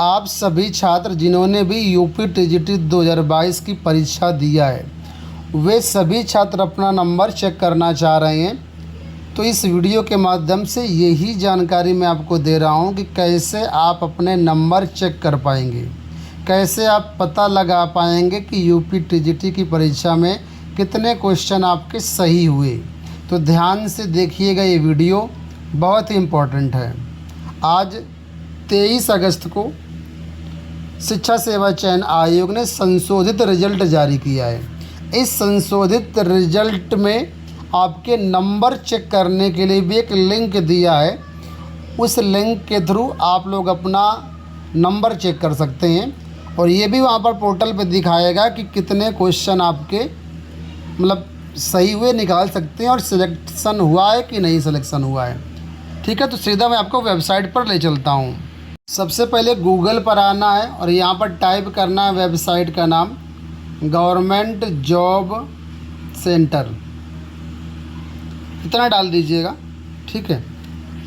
आप सभी छात्र जिन्होंने भी यूपी टीजीटी 2022 की परीक्षा दिया है, वे सभी छात्र अपना नंबर चेक करना चाह रहे हैं। तो इस वीडियो के माध्यम से यही जानकारी मैं आपको दे रहा हूं कि कैसे आप अपने नंबर चेक कर पाएंगे, कैसे आप पता लगा पाएंगे कि यूपी टीजीटी की परीक्षा में कितने क्वेश्चन आपके सही हुए। तो ध्यान से देखिएगा, ये वीडियो बहुत ही इम्पोर्टेंट है। आज 23 अगस्त को शिक्षा सेवा चयन आयोग ने संशोधित रिजल्ट जारी किया है। इस संशोधित रिजल्ट में आपके नंबर चेक करने के लिए भी एक लिंक दिया है। उस लिंक के थ्रू आप लोग अपना नंबर चेक कर सकते हैं और ये भी वहाँ पर पोर्टल पे दिखाएगा कि कितने क्वेश्चन आपके मतलब सही हुए निकाल सकते हैं और सिलेक्शन हुआ है कि नहीं सिलेक्शन हुआ है। ठीक है, तो सीधा मैं आपको वेबसाइट पर ले चलता हूँ। सबसे पहले गूगल पर आना है और यहाँ पर टाइप करना है वेबसाइट का नाम गवर्नमेंट जॉब सेंटर, इतना डाल दीजिएगा। ठीक है,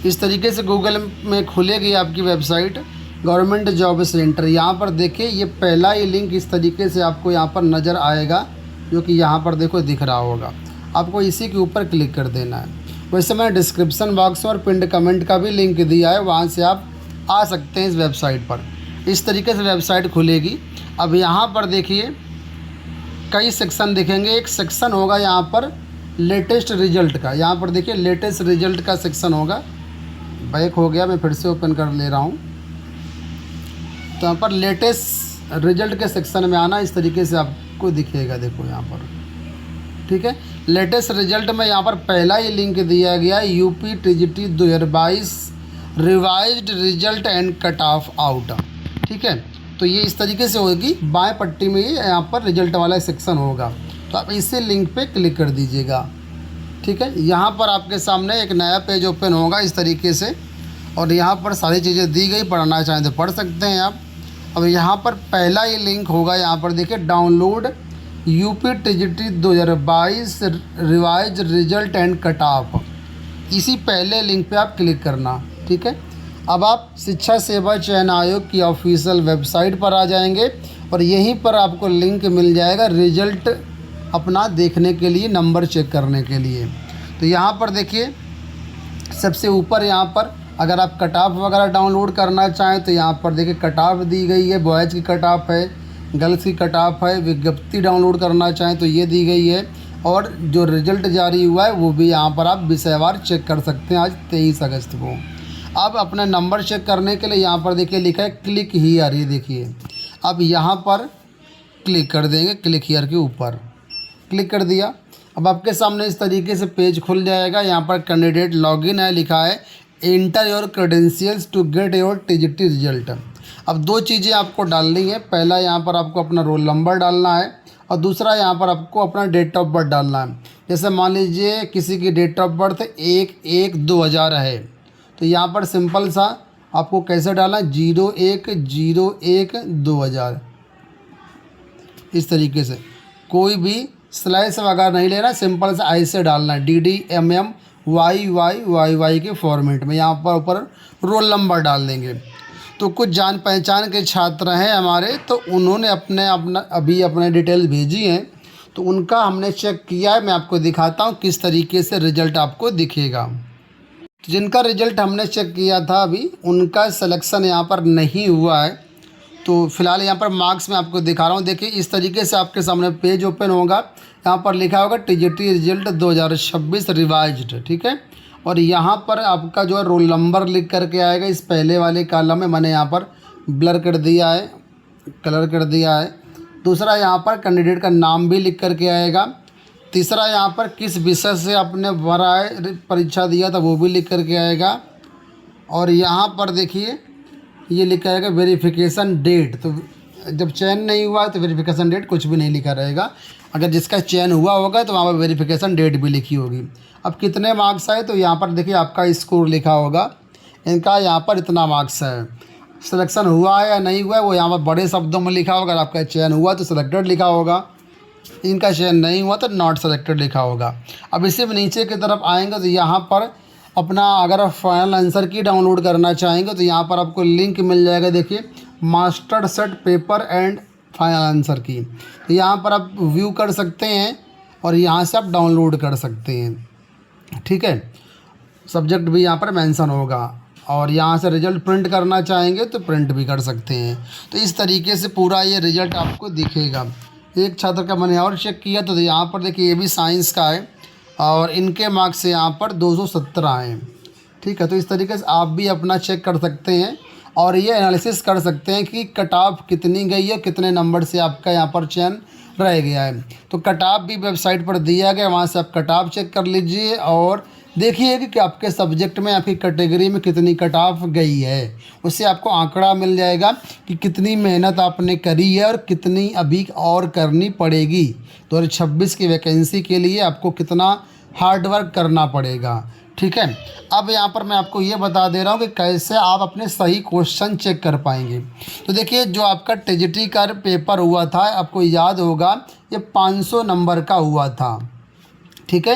इस तरीके से गूगल में खुलेगी आपकी वेबसाइट गवर्नमेंट जॉब सेंटर। यहाँ पर देखिए, ये पहला ही लिंक इस तरीके से आपको यहाँ पर नज़र आएगा, जो कि यहाँ पर देखो दिख रहा होगा। आपको इसी के ऊपर क्लिक कर देना है। वैसे मैंने डिस्क्रिप्शन बॉक्स और पिंड कमेंट का भी लिंक दिया है, वहाँ से आप आ सकते हैं इस वेबसाइट पर। इस तरीके से वेबसाइट खुलेगी। अब यहाँ पर देखिए कई सेक्शन दिखेंगे। एक सेक्शन होगा यहाँ पर लेटेस्ट रिजल्ट का। यहाँ पर देखिए लेटेस्ट रिजल्ट का सेक्शन होगा। बैक हो गया, मैं फिर से ओपन कर ले रहा हूँ। तो यहाँ पर लेटेस्ट रिजल्ट के सेक्शन में आना, इस तरीके से आपको दिखेगा। देखो यहाँ पर, ठीक है, लेटेस्ट रिजल्ट में यहाँ पर पहला ही लिंक दिया गया UP TGT 2022 revised result and cut off out. ठीक है, तो ये इस तरीके से होगी। बाएं पट्टी में यहाँ पर रिजल्ट वाला सेक्शन होगा, तो आप इसी लिंक पे क्लिक कर दीजिएगा। ठीक है, यहाँ पर आपके सामने एक नया पेज ओपन होगा इस तरीके से, और यहाँ पर सारी चीज़ें दी गई। पढ़ना चाहें तो पढ़ सकते हैं आप। अब यहाँ पर पहला ही लिंक होगा, यहाँ पर देखिए download UP TGT 2022 revise result and cut off. इसी पहले लिंक पे आप क्लिक करना। ठीक है, अब आप शिक्षा सेवा चयन आयोग की ऑफिशियल वेबसाइट पर आ जाएंगे और यहीं पर आपको लिंक मिल जाएगा रिजल्ट अपना देखने के लिए, नंबर चेक करने के लिए। तो यहाँ पर देखिए सबसे ऊपर यहाँ पर अगर आप कट ऑफ वगैरह डाउनलोड करना चाहें तो यहाँ पर देखिए कट ऑफ दी गई है। बॉयज़ की कट ऑफ है, गर्ल्स की कट ऑफ है। विज्ञप्ति डाउनलोड करना चाहें तो ये दी गई है, और जो रिजल्ट जारी हुआ है वो भी यहाँ पर आप विषयवार चेक कर सकते हैं। आज 23 अगस्त को अब अपना नंबर चेक करने के लिए यहाँ पर देखिए लिखा है क्लिक हियर। ये देखिए, अब यहाँ पर क्लिक कर देंगे, क्लिक हियर के ऊपर क्लिक कर दिया। अब आपके सामने इस तरीके से पेज खुल जाएगा। यहाँ पर कैंडिडेट लॉगिन है, लिखा है enter your credentials to get your TGT result. अब दो चीज़ें आपको डालनी है। पहला यहाँ पर आपको अपना रोल नंबर डालना है और दूसरा यहाँ पर आपको अपना डेट ऑफ बर्थ डालना है। जैसे मान लीजिए किसी की डेट ऑफ बर्थ 1/1/2000 है, तो यहाँ पर सिंपल सा आपको कैसे डालना है 01/01/2000। इस तरीके से कोई भी स्लैश वगैरह नहीं लेना, सिंपल सा ऐसे डालना है DDMMYYYY के फॉर्मेट में। यहाँ पर ऊपर रोल नंबर डाल देंगे। तो कुछ जान पहचान के छात्र हैं हमारे, तो उन्होंने अभी अपने डिटेल भेजी हैं, तो उनका हमने चेक किया है। मैं आपको दिखाता हूँ किस तरीके से रिजल्ट आपको दिखेगा। तो जिनका रिजल्ट हमने चेक किया था अभी, उनका सिलेक्शन यहाँ पर नहीं हुआ है। तो फिलहाल यहाँ पर मार्क्स मैं आपको दिखा रहा हूँ। देखिए इस तरीके से आपके सामने पेज ओपन होगा। यहाँ पर लिखा होगा टीजीटी रिजल्ट 2026 रिवाइज्ड। ठीक है, और यहाँ पर आपका जो है रोल नंबर लिख करके आएगा। इस पहले वाले कॉलम में मैंने यहाँ पर ब्लर कर दिया है, कलर कर दिया है। दूसरा यहाँ पर कैंडिडेट का नाम भी लिख करके आएगा। तीसरा यहाँ पर किस विषय से आपने भरा है, परीक्षा दिया था, वो भी लिख करके आएगा। और यहाँ पर देखिए ये लिखा रहेगा वेरिफिकेशन डेट। तो जब चयन नहीं हुआ है तो वेरिफिकेशन डेट कुछ भी नहीं लिखा रहेगा। अगर जिसका चयन हुआ होगा तो वहाँ पर वेरिफिकेशन डेट भी लिखी होगी। अब कितने मार्क्स आए तो यहाँ पर देखिए आपका स्कोर लिखा होगा, इनका यहाँ पर इतना मार्क्स है। सिलेक्शन हुआ है या नहीं हुआ है वो यहाँ पर बड़े शब्दों में लिखा होगा। अगर आपका चयन हुआ तो सिलेक्टेड लिखा होगा, इनका चयन नहीं हुआ तो नॉट सेलेक्टेड लिखा होगा। अब इसी में नीचे की तरफ आएंगे तो यहाँ पर अपना अगर आप फाइनल आंसर की डाउनलोड करना चाहेंगे तो यहाँ पर आपको लिंक मिल जाएगा। देखिए master set paper and final answer की। तो यहाँ पर आप व्यू कर सकते हैं और यहाँ से आप डाउनलोड कर सकते हैं। ठीक है, सब्जेक्ट भी यहाँ पर मेंशन होगा और यहाँ से रिजल्ट प्रिंट करना चाहेंगे तो प्रिंट भी कर सकते हैं। तो इस तरीके से पूरा ये रिजल्ट आपको दिखेगा। एक छात्र का मैंने और चेक किया तो यहाँ पर देखिए ये भी साइंस का है और इनके मार्क्स यहाँ पर 217 हैं। ठीक है, तो इस तरीके से आप भी अपना चेक कर सकते हैं और ये एनालिसिस कर सकते हैं कि कट ऑफ कितनी गई है, कितने नंबर से आपका यहाँ पर चयन रह गया है। तो कट ऑफ भी वेबसाइट पर दिया गया, वहाँ से आप कट ऑफ चेक कर लीजिए और देखिए कि आपके सब्जेक्ट में, आपकी कैटेगरी में कितनी कट ऑफ गई है। उससे आपको आंकड़ा मिल जाएगा कि कितनी मेहनत आपने करी है और कितनी अभी और करनी पड़ेगी। 2026 की वैकेंसी के लिए आपको कितना हार्ड वर्क करना पड़ेगा। ठीक है, अब यहाँ पर मैं आपको ये बता दे रहा हूँ कि कैसे आप अपने सही क्वेश्चन चेक कर पाएंगे। तो देखिए जो आपका टीजीटी का पेपर हुआ था, आपको याद होगा ये 500 नंबर का हुआ था। ठीक है,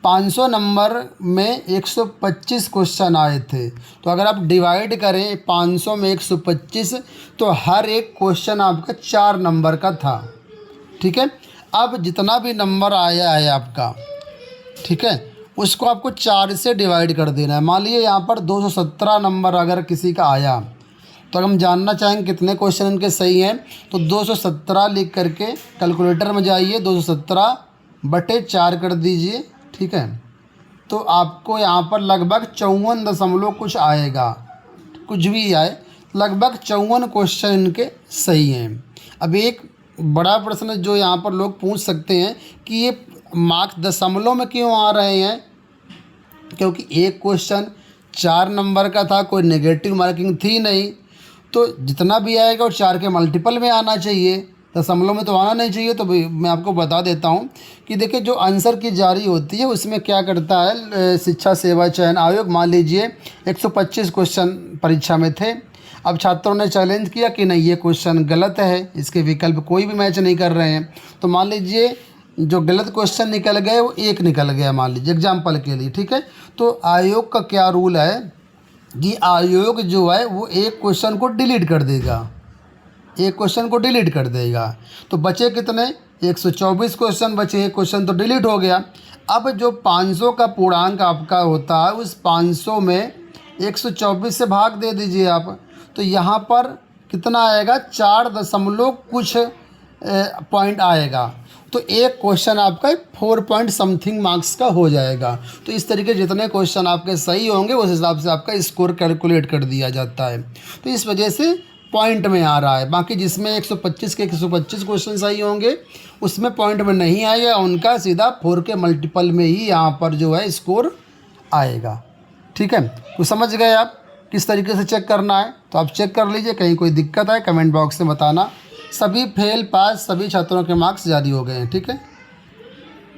500 नंबर में 125 क्वेश्चन आए थे। तो अगर आप डिवाइड करें 500 में 125 तो हर एक क्वेश्चन आपका 4 नंबर का था। ठीक है, अब जितना भी नंबर आया है आपका, ठीक है, उसको आपको 4 से डिवाइड कर देना है। मान लीजिए यहाँ पर 217 नंबर अगर किसी का आया तो अगर हम जानना चाहेंगे कितने क्वेश्चन इनके सही हैं तो 217 लिख करके कैलकुलेटर में जाइए, 217/4 कर दीजिए। ठीक है, तो आपको यहाँ पर लगभग 54 दशमलव कुछ आएगा, कुछ भी आए, लगभग 54 क्वेश्चन इनके सही हैं। अब एक बड़ा प्रश्न जो यहाँ पर लोग पूछ सकते हैं कि ये मार्क्स दशमलव में क्यों आ रहे हैं, क्योंकि एक क्वेश्चन 4 नंबर का था, कोई नेगेटिव मार्किंग थी नहीं, तो जितना भी आएगा वो 4 के मल्टीपल में आना चाहिए, दशमलव में तो आना नहीं चाहिए। तो मैं आपको बता देता हूँ कि देखिए जो आंसर की जारी होती है उसमें क्या करता है शिक्षा सेवा चयन आयोग, मान लीजिए 125 क्वेश्चन परीक्षा में थे। अब छात्रों ने चैलेंज किया कि नहीं ये क्वेश्चन गलत है, इसके विकल्प कोई भी मैच नहीं कर रहे हैं। तो मान लीजिए जो गलत क्वेश्चन निकल गए वो एक निकल गया, मान लीजिए एग्जाम्पल के लिए। ठीक है, तो आयोग का क्या रूल है कि आयोग जो है वो एक क्वेश्चन को डिलीट कर देगा, एक क्वेश्चन को डिलीट कर देगा। तो बचे कितने, 124 क्वेश्चन बचे, एक क्वेश्चन तो डिलीट हो गया। अब जो 500 का पूर्णांक आपका होता है उस 500 में 124 से भाग दे दीजिए आप, तो यहाँ पर कितना आएगा, 4 दशमलव कुछ पॉइंट आएगा। तो एक क्वेश्चन आपका 4 पॉइंट समथिंग मार्क्स का हो जाएगा। तो इस तरीके जितने क्वेश्चन आपके सही होंगे उस हिसाब से आपका स्कोर कैलकुलेट कर दिया जाता है। तो इस वजह से पॉइंट में आ रहा है। बाकी जिसमें 125 के 125 क्वेश्चन सही होंगे उसमें पॉइंट में नहीं आएगा, उनका सीधा 4 के मल्टीपल में ही यहाँ पर जो है स्कोर आएगा। ठीक है, तो समझ गए आप किस तरीके से चेक करना है। तो आप चेक कर लीजिए, कहीं कोई दिक्कत है कमेंट बॉक्स में बताना। सभी फेल पास सभी छात्रों के मार्क्स जारी हो गए हैं। ठीक है।